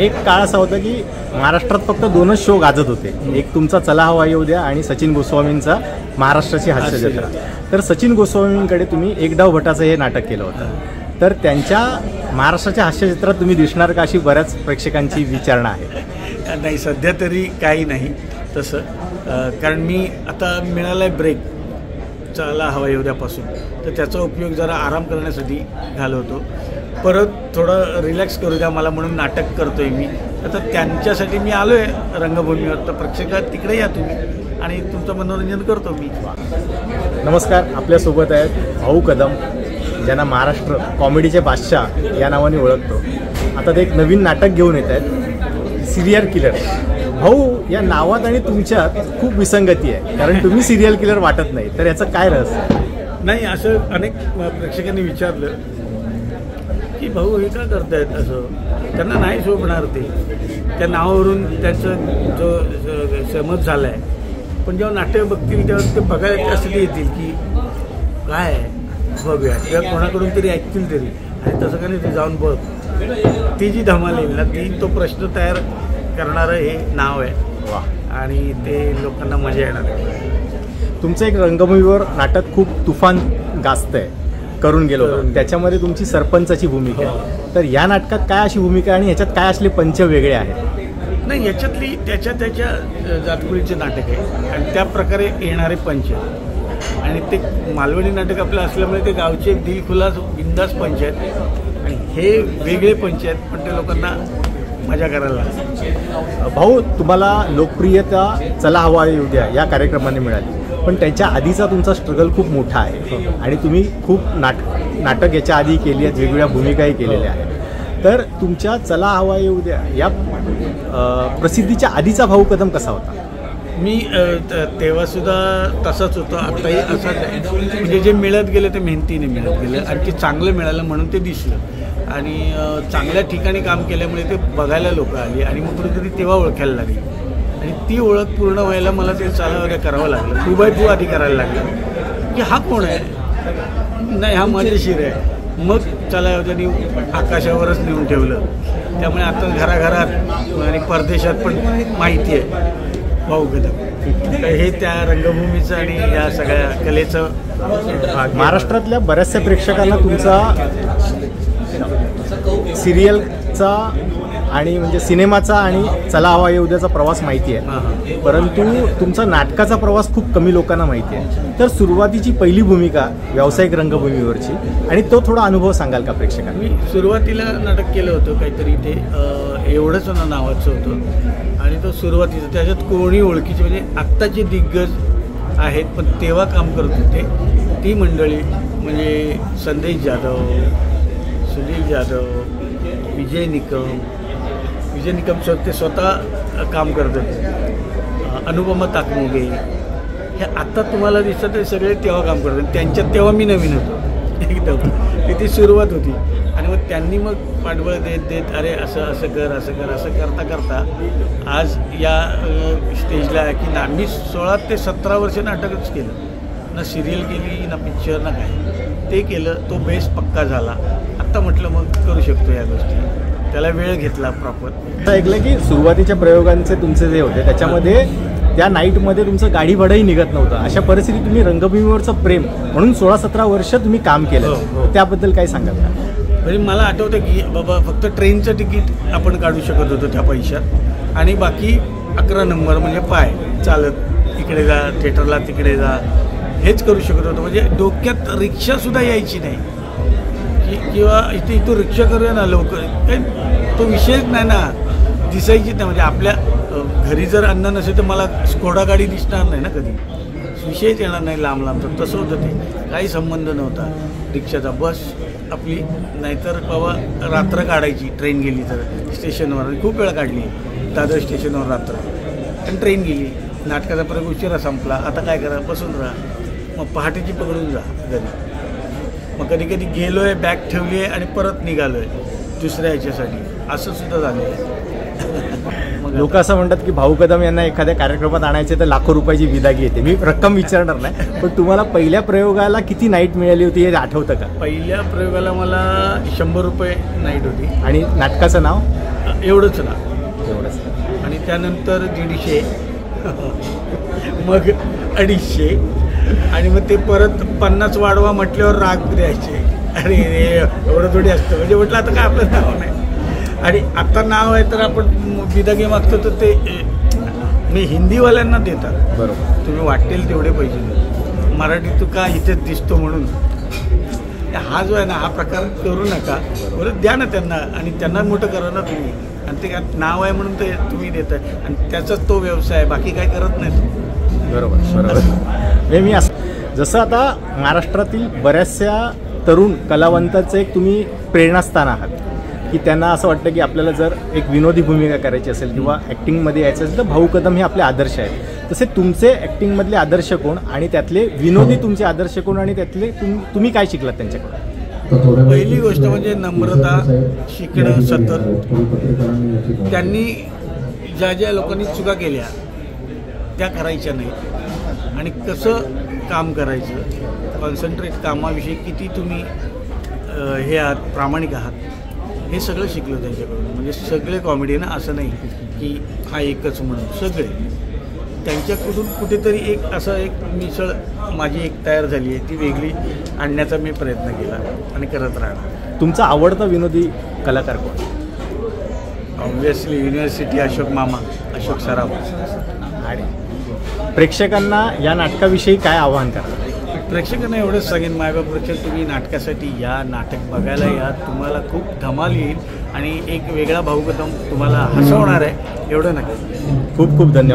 एक काळ असा होता की महाराष्ट्रात फक्त 2च शो गाजत होते, एक तुमचा चला हवा येऊ द्या आणि सचिन गोस्वामींचा महाराष्ट्राची हास्य जत्रा. तर सचिन गोस्वामींकडे तुम्ही एक डाव भटाचं हे नाटक केलं होतं, तर त्यांच्या महाराष्ट्राच्या हास्य जत्रात तुम्ही दिसणार का, अशी बऱ्याच प्रेक्षकांची विचारणा आहे. नाही, सध्या तरी काही नाही तसं, कारण मी आता मिळाला आहे ब्रेक चला हवा येऊ द्यापासून, तर त्याचा उपयोग जरा आराम करण्यासाठी घालवतो. परत थोडं रिलॅक्स करू द्या मला म्हणून नाटक करतो आहे मी. आता त्यांच्यासाठी मी आलो आहे रंगभूमीवर, तर प्रेक्षकात तिकडे या तुम्ही आणि तुमचं मनोरंजन करतो मी. नमस्कार, आपल्यासोबत आहेत भाऊ कदम, ज्यांना महाराष्ट्र कॉमेडीचे बादशाह या नावाने ओळखतो. आता ते एक नवीन नाटक घेऊन येत आहेत, सिरियल किलर. भाऊ, या नावात आणि तुमच्यात खूप विसंगती आहे, कारण तुम्ही सिरियल किलर वाटत नाही, तर याचं काय रहस्य? नाही, असं अनेक प्रेक्षकांनी विचारलं की भाऊ हे का करतायत असं, त्यांना नाही शोभणार ते, त्या नावावरून त्यांचं जो समज झाला आहे. पण जेव्हा नाट्य बघतील तेव्हा ते बघायला त्यासाठी येतील की काय बघूया, किंवा कोणाकडून तरी ऐकतील तरी, आणि तसं का नाही ते जाऊन बघ. ती जी धमाल येईल ना, ती तो प्रश्न तयार करणारं हे नाव आहे. वा. आणि ते लोकांना मजा येणार आहे. तुमचं एक रंगभूमीवर नाटक खूप तुफान गाजतं आहे, करून गेलो होतं, त्याच्यामध्ये तुमची सरपंचाची भूमिका आहे. तर या नाटकात काय अशी भूमिका आणि ह्याच्यात काय असले पंच वेगळे आहेत? नाही, याच्यातली त्याच्या जातकुळीचे नाटक आहे आणि त्या प्रकारे येणारे पंच, आणि ते मालवणी नाटक आपलं असल्यामुळे ते गावचे दिलखुलास बिंदास पंच आहेत, आणि हे वेगळे पंच आहेत, पण ते लोकांना मजा करायला लागतात. भाऊ, तुम्हाला लोकप्रियता चला हवा येऊ द्या या कार्यक्रमाने मिळाली, पण त्याच्या आधीचा तुमचा स्ट्रगल खूप मोठा आहे आणि तुम्ही खूप नाटक याच्या आधी केली आहेत, वेगवेगळ्या भूमिकाही केलेल्या आहेत. तर तुमच्या चला हवा येऊ द्या या प्रसिद्धीच्या आधीचा भाऊ कदम कसा होता? मी तेव्हासुद्धा तसाच होतो, आत्ताही असाच आहे. म्हणजे जे मिळत गेलं ते मेहनतीने मिळत गेलं, आणि ते चांगलं मिळालं म्हणून ते दिसलं, आणि चांगल्या ठिकाणी काम केल्यामुळे ते बघायला लोक आली, आणि मग कुठेतरी तेव्हा ओळखायला लागली, आणि ती ओळख पूर्ण व्हायला मला ते चालवल्या करावं लागलं. 2x2 आधी करायला लागलं की हा कोण आहे, नाही हा मजेशीर आहे. मग चला त्यांनी आकाशावरच नेऊन ठेवलं. त्यामुळे आता घराघरात आणि परदेशात पण माहिती आहे भाऊ कदम. हे त्या रंगभूमीचं आणि या सगळ्या कलेचं. महाराष्ट्रातल्या बऱ्याचशा प्रेक्षकांना तुमचा सिरियलचा आणि म्हणजे सिनेमाचा आणि चला हवा येऊ द्याचा प्रवास माहिती आहे, परंतु तुमचा नाटकाचा प्रवास खूप कमी लोकांना माहिती आहे. तर सुरुवातीची पहिली भूमिका व्यावसायिक रंगभूमीवरची, आणि तो थोडा अनुभव सांगाल का प्रेक्षकांना? मी सुरुवातीला नाटक केलं होतं काहीतरी, ते एवढंच नावाचं होतं, आणि तो सुरुवातीचं त्याच्यात कोणी ओळखीचे म्हणजे आत्ताचे दिग्गज आहेत, पण तेव्हा काम करत होते ती मंडळी म्हणजे संदेश जाधव, सुनील जाधव, विजय निकम ते स्वतः काम करत होते, अनुपमा ताकमोगे, हे आत्ता तुम्हाला दिसतं ते सगळे तेव्हा काम करतात. त्यांच्यात तेव्हा मी नवीन होतो एकदम, तिथे सुरुवात होती. आणि मग त्यांनी मग पाठबळ देत अरे असं करता करता आज या स्टेजला आहे की ना. मी 16 ते 17 वर्ष नाटकच केलं, ना सिरियल केली ना पिक्चर ना काय, ते केलं. तो बेस पक्का झाला. आत्ता म्हटलं मग करू शकतो या गोष्टी, त्याला वेळ घेतला प्रॉपर. ऐकलं की सुरुवातीच्या प्रयोगांचे तुमचे जे होते त्याच्यामध्ये त्या नाईटमध्ये तुमचं गाडी भाडंही निघत नव्हतं, अशा परिस्थितीत तुम्ही रंगभूमीवरचं प्रेम म्हणून 16-17 वर्ष तुम्ही काम केलं. त्याबद्दल काय सांगाल का? म्हणजे मला आठवतं की बाबा फक्त ट्रेनचं तिकीट आपण काढू शकत होतो त्या पैशात, आणि बाकी 11 नंबर म्हणजे पाय चालत इकडे जा, थिएटरला तिकडे जा, हेच करू शकत होतो. म्हणजे डोक्यात रिक्षासुद्धा यायची नाही किंवा इथून रिक्षा करूया ना लवकर, काही तो विषयच नाही ना, दिसायचीच नाही. म्हणजे आपल्या घरी जर अन्न नसेल तर मला स्कोडा गाडी दिसणार नाही ना कधी, विषयच येणार नाही लांब लांब. तर तसं होतं ते, काही संबंध नव्हता रिक्षाचा. बस आपली, नाहीतर बाबा रात्र काढायची ट्रेन गेली तर स्टेशनवर. खूप वेळा काढली दादर स्टेशनवर रात्र, आणि ट्रेन गेली, नाटकाचा परत उशिरा संपला. आता काय करा, बसून राहा, मग पहाटेची पकडून जा घरी. मग कधी कधी गेलो आहे, बॅग ठेवली आहे आणि परत निघालो आहे दुसऱ्या ह्याच्यासाठी. असं सुद्धा झालेलं आहे. मग लोक असं म्हणतात की भाऊ कदम यांना एखाद्या कार्यक्रमात आणायचे तर लाखो रुपयाची विदागी येते. मी रक्कम विचारणार नाही, पण तुम्हाला पहिल्या प्रयोगाला किती नाईट मिळाली होती हे आठवतं का? पहिल्या प्रयोगाला मला 100 रुपये नाईट होती. आणि नाटकाचं नाव? एवढंच ना. एवढंच. आणि त्यानंतर 150, मग 250, आणि मग ते परत 50 वाढवा म्हटल्यावर राग द्यायचे. अरे रे एवढं थोडी असतं. म्हणजे म्हटलं आता काय आपलं नाव नाही, आणि आता नाव आहे तर आपण बिदागी मागतो तर ते मी हिंदीवाल्यांना देतात. बरोबर. तुम्ही वाटेल तेवढे पैसे द्या, मराठी तू का इथेच दिसतो म्हणून. हा जो आहे ना, हा प्रकार करू नका. बरं द्या ना त्यांना, आणि त्यांना मोठं करा ना तुम्ही. आणि ते नाव आहे म्हणून ते तुम्ही देताय, आणि त्याचाच तो व्यवसाय आहे, बाकी काय करत नाही. बरोबर बरोबर. मी असं जसं आता महाराष्ट्रातील बऱ्याचशा तरुण कलावंताचं एक तुम्ही प्रेरणास्थान आहात, की त्यांना असं वाटतं की आपल्याला जर एक विनोदी भूमिका करायची असेल किंवा ॲक्टिंगमध्ये यायचं असेल तर भाऊ कदम हे आपले आदर्श आहेत. तसे तुमचे ॲक्टिंगमधले आदर्श कोण, आणि त्यातले विनोदी तुमचे आदर्श कोण, आणि त्यातले तुम्ही काय शिकलात त्यांच्याकडून? पहिली गोष्ट म्हणजे नम्रता, शिकणं सतत. त्यांनी ज्या ज्या लोकांनी चुका केल्या त्या करायच्या नाही, आणि कसं काम करायचं, कॉन्सन्ट्रेट कामाविषयी किती तुम्ही हे आहात, प्रामाणिक आहात, हे सगळं शिकलो त्यांच्याकडून. म्हणजे सगळे कॉमेडियन असं नाही की हा एकच म्हणून, सगळे त्यांच्याकडून कुठेतरी एक असं एक मिसळ माझी एक तयार झाली आहे, ती वेगळी आणण्याचा मी प्रयत्न केला आणि करत राहणार. तुमचा आवडता विनोदी कलाकार कोण? ऑब्व्हियसली युनिव्हर्सिटी अशोक मामा, अशोक सराफ. आणि प्रेक्षकांना या नाटकाविषयी काय आवाहन करा? प्रेक्षकांना एवढंच सांगेन, मायबाप प्रेक्षक तुम्ही नाटकासाठी या, नाटक बघायला या, तुम्हाला खूप धमाल येईल, आणि एक वेगळा भाऊ कदम तुम्हाला हसवणार आहे. एवढं नका. खूप खूप धन्यवाद.